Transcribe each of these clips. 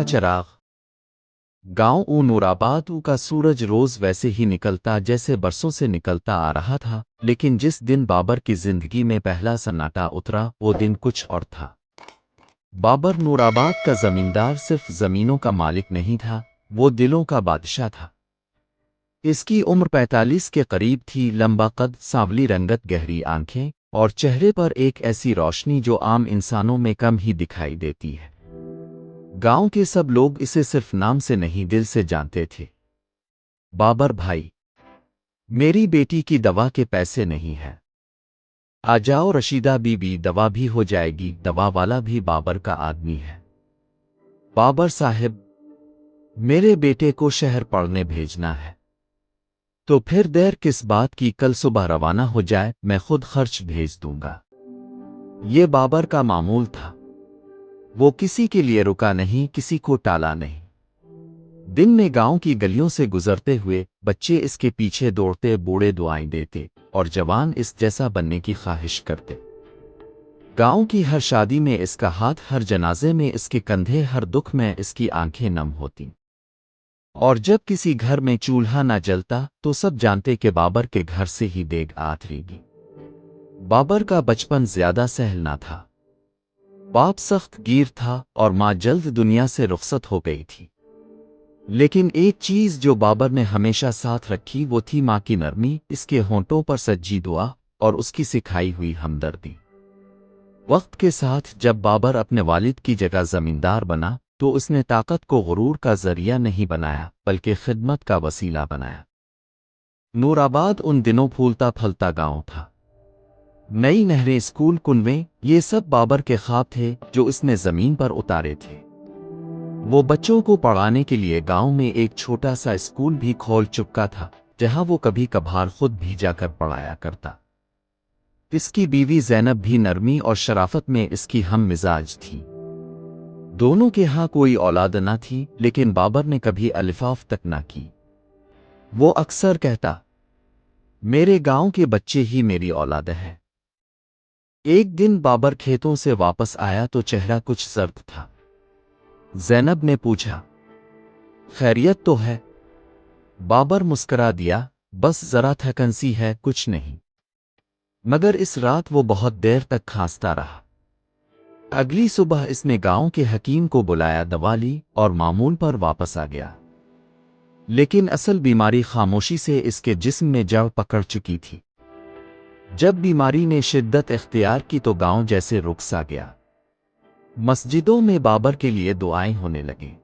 کا چراغ گاؤں نورآباد کا سورج روز ویسے ہی نکلتا جیسے برسوں سے نکلتا آ رہا تھا، لیکن جس دن بابر کی زندگی میں پہلا سناٹا اترا وہ دن کچھ اور تھا۔ بابر نورآباد کا زمیندار صرف زمینوں کا مالک نہیں تھا، وہ دلوں کا بادشاہ تھا۔ اس کی عمر 45 کے قریب تھی، لمبا قد، سانولی رنگت، گہری آنکھیں اور چہرے پر ایک ایسی روشنی جو عام انسانوں میں کم ہی دکھائی دیتی ہے۔ گاؤں کے سب لوگ اسے صرف نام سے نہیں دل سے جانتے تھے۔ بابر بھائی، میری بیٹی کی دوا کے پیسے نہیں ہیں، آ جاؤ رشیدہ بی بی، دوا بھی ہو جائے گی، دوا والا بھی بابر کا آدمی ہے۔ بابر صاحب، میرے بیٹے کو شہر پڑھنے بھیجنا ہے۔ تو پھر دیر کس بات کی، کل صبح روانہ ہو جائے، میں خود خرچ بھیج دوں گا۔ یہ بابر کا معمول تھا، وہ کسی کے لیے رکا نہیں، کسی کو ٹالا نہیں۔ دن میں گاؤں کی گلیوں سے گزرتے ہوئے بچے اس کے پیچھے دوڑتے، بوڑھے دعائیں دیتے اور جوان اس جیسا بننے کی خواہش کرتے۔ گاؤں کی ہر شادی میں اس کا ہاتھ، ہر جنازے میں اس کے کندھے، ہر دکھ میں اس کی آنکھیں نم ہوتی۔ اور جب کسی گھر میں چولہا نہ جلتا تو سب جانتے کہ بابر کے گھر سے ہی دیگ آترے گی۔ بابر کا بچپن زیادہ سہل نہ تھا۔ باپ سخت گیر تھا اور ماں جلد دنیا سے رخصت ہو گئی تھی، لیکن ایک چیز جو بابر نے ہمیشہ ساتھ رکھی وہ تھی ماں کی نرمی، اس کے ہونٹوں پر سجی دعا اور اس کی سکھائی ہوئی ہمدردی۔ وقت کے ساتھ جب بابر اپنے والد کی جگہ زمیندار بنا تو اس نے طاقت کو غرور کا ذریعہ نہیں بنایا بلکہ خدمت کا وسیلہ بنایا۔ نورآباد ان دنوں پھولتا پھلتا گاؤں تھا۔ نئی نہریں، اسکول، کنویں، یہ سب بابر کے خواب تھے جو اس نے زمین پر اتارے تھے۔ وہ بچوں کو پڑھانے کے لیے گاؤں میں ایک چھوٹا سا اسکول بھی کھول چکا تھا جہاں وہ کبھی کبھار خود بھی جا کر پڑھایا کرتا۔ اس کی بیوی زینب بھی نرمی اور شرافت میں اس کی ہم مزاج تھی۔ دونوں کے ہاں کوئی اولاد نہ تھی، لیکن بابر نے کبھی الفاف تک نہ کی۔ وہ اکثر کہتا، میرے گاؤں کے بچے ہی میری اولاد ہیں۔ ایک دن بابر کھیتوں سے واپس آیا تو چہرہ کچھ زرد تھا۔ زینب نے پوچھا، خیریت تو ہے؟ بابر مسکرا دیا، بس ذرا تھکن سی ہے، کچھ نہیں۔ مگر اس رات وہ بہت دیر تک کھانستا رہا۔ اگلی صبح اس نے گاؤں کے حکیم کو بلایا، دوا لی اور معمول پر واپس آ گیا۔ لیکن اصل بیماری خاموشی سے اس کے جسم میں جڑ پکڑ چکی تھی۔ جب بیماری نے شدت اختیار کی تو گاؤں جیسے رک سا گیا۔ مسجدوں میں بابر کے لیے دعائیں ہونے لگیں،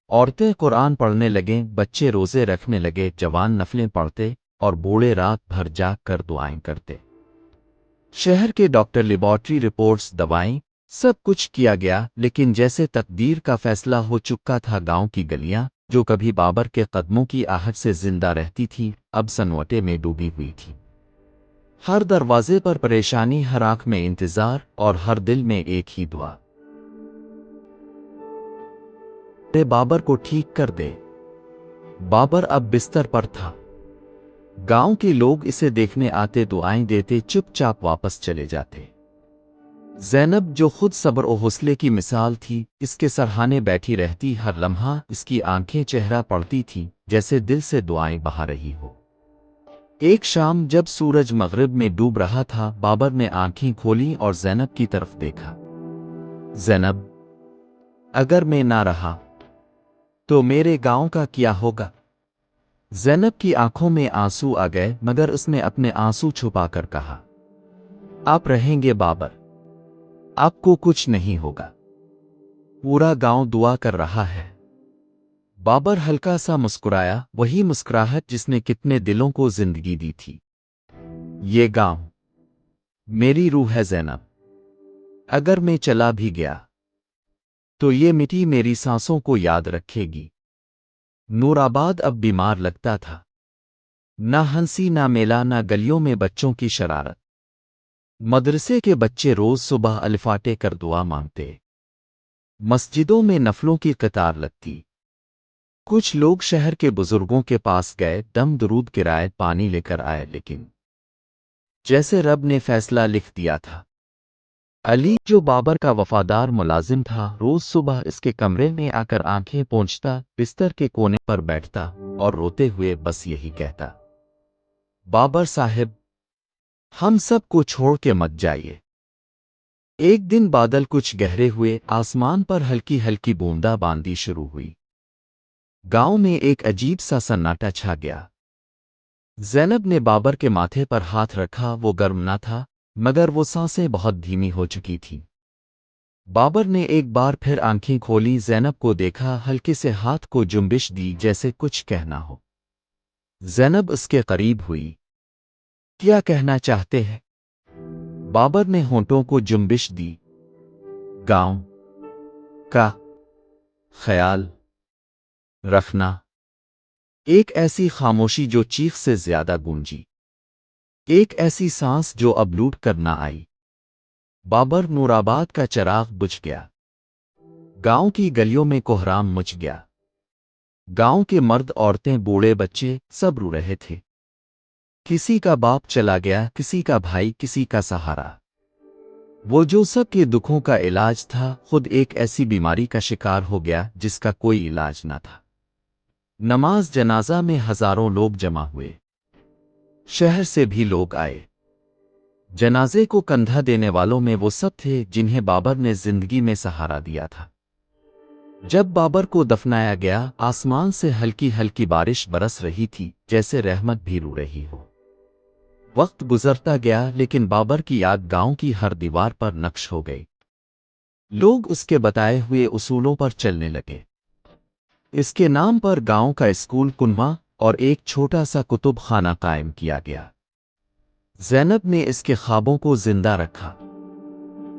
عورتیں قرآن پڑھنے لگیں، بچے روزے رکھنے لگے، جوان نفلیں پڑھتے اور بوڑھے رات بھر جاگ کر دعائیں کرتے۔ شہر کے ڈاکٹر، لیبارٹری رپورٹس، دوائیں، سب کچھ کیا گیا، لیکن جیسے تقدیر کا فیصلہ ہو چکا تھا، گاؤں کی گلیاں جو کبھی بابر کے قدموں کی آہٹ سے زندہ رہتی تھی اب سنوٹے میں ڈوبی ہوئی تھی۔ ہر دروازے پر پریشانی، ہر آنکھ میں انتظار اور ہر دل میں ایک ہی دعا، اے بابر کو ٹھیک کر دے۔ بابر اب بستر پر تھا۔ گاؤں کے لوگ اسے دیکھنے آتے، دعائیں دیتے، چپ چاپ واپس چلے جاتے۔ زینب جو خود صبر و حوصلے کی مثال تھی، اس کے سرہانے بیٹھی رہتی، ہر لمحہ اس کی آنکھیں چہرہ پڑتی تھیں جیسے دل سے دعائیں بہا رہی ہو۔ ایک شام جب سورج مغرب میں ڈوب رہا تھا، بابر نے آنکھیں کھولیں اور زینب کی طرف دیکھا۔ زینب، اگر میں نہ رہا تو میرے گاؤں کا کیا ہوگا؟ زینب کی آنکھوں میں آنسو آ گئے، مگر اس نے اپنے آنسو چھپا کر کہا، آپ رہیں گے بابر، آپ کو کچھ نہیں ہوگا، پورا گاؤں دعا کر رہا ہے۔ بابر ہلکا سا مسکرایا، وہی مسکراہٹ جس نے کتنے دلوں کو زندگی دی تھی۔ یہ گاؤں میری روح ہے زینب، اگر میں چلا بھی گیا تو یہ مٹی میری سانسوں کو یاد رکھے گی۔ نورآباد اب بیمار لگتا تھا، نہ ہنسی، نہ میلہ، نہ گلیوں میں بچوں کی شرارت۔ مدرسے کے بچے روز صبح الفاٹے کر دعا مانگتے، مسجدوں میں نفلوں کی قطار لگتی۔ کچھ لوگ شہر کے بزرگوں کے پاس گئے، دم درود کرائے، پانی لے کر آئے، لیکن جیسے رب نے فیصلہ لکھ دیا تھا، علی جو بابر کا وفادار ملازم تھا روز صبح اس کے کمرے میں آ کر آنکھیں پوچھتا، بستر کے کونے پر بیٹھتا اور روتے ہوئے بس یہی کہتا، بابر صاحب، ہم سب کو چھوڑ کے مت جائیے۔ ایک دن بادل کچھ گہرے ہوئے، آسمان پر ہلکی ہلکی بوندا باندی شروع ہوئی۔ گاؤں میں ایک عجیب سا سناٹا چھا گیا۔ زینب نے بابر کے ماتھے پر ہاتھ رکھا، وہ گرم نہ تھا مگر وہ سانسیں بہت دھیمی ہو چکی تھی۔ بابر نے ایک بار پھر آنکھیں کھولی، زینب کو دیکھا، ہلکے سے ہاتھ کو جنبش دی جیسے کچھ کہنا ہو۔ زینب اس کے قریب ہوئی۔ کیا کہنا چاہتے ہیں؟ بابر نے ہونٹوں کو جنبش دی۔ گاؤں کا خیال رکھنا۔ ایک ایسی خاموشی جو چیخ سے زیادہ گونجی، ایک ایسی سانس جو اب لوٹ کر نہ آئی۔ بابر نورآباد کا چراغ بجھ گیا۔ گاؤں کی گلیوں میں کوہرام مچ گیا۔ گاؤں کے مرد، عورتیں، بوڑھے، بچے سب رو رہے تھے۔ کسی کا باپ چلا گیا، کسی کا بھائی، کسی کا سہارا۔ وہ جو سب کے دکھوں کا علاج تھا، خود ایک ایسی بیماری کا شکار ہو گیا جس کا کوئی علاج نہ تھا۔ نماز جنازہ میں ہزاروں لوگ جمع ہوئے۔ شہر سے بھی لوگ آئے۔ جنازے کو کندھا دینے والوں میں وہ سب تھے جنہیں بابر نے زندگی میں سہارا دیا تھا۔ جب بابر کو دفنایا گیا، آسمان سے ہلکی ہلکی بارش برس رہی تھی، جیسے رحمت بھی رو رہی ہو۔ وقت گزرتا گیا لیکن بابر کی یاد گاؤں کی ہر دیوار پر نقش ہو گئی۔ لوگ اس کے بتائے ہوئے اصولوں پر چلنے لگے۔ اس کے نام پر گاؤں کا اسکول، کنواں اور ایک چھوٹا سا کتب خانہ قائم کیا گیا۔ زینب نے اس کے خوابوں کو زندہ رکھا۔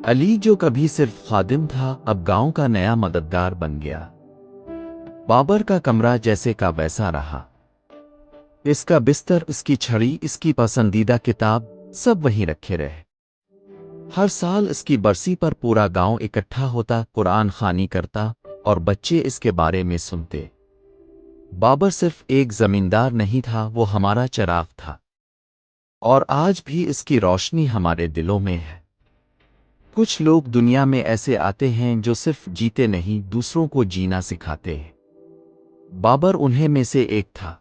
علی جو کبھی صرف خادم تھا اب گاؤں کا نیا مددگار بن گیا۔ بابر کا کمرہ جیسے کا ویسا رہا۔ اس کا بستر، اس کی چھڑی، اس کی پسندیدہ کتاب سب وہیں رکھے رہے۔ ہر سال اس کی برسی پر پورا گاؤں اکٹھا ہوتا، قرآن خوانی کرتا اور بچے اس کے بارے میں سنتے۔ بابر صرف ایک زمیندار نہیں تھا، وہ ہمارا چراغ تھا، اور آج بھی اس کی روشنی ہمارے دلوں میں ہے۔ کچھ لوگ دنیا میں ایسے آتے ہیں جو صرف جیتے نہیں، دوسروں کو جینا سکھاتے ہیں۔ بابر انہیں میں سے ایک تھا۔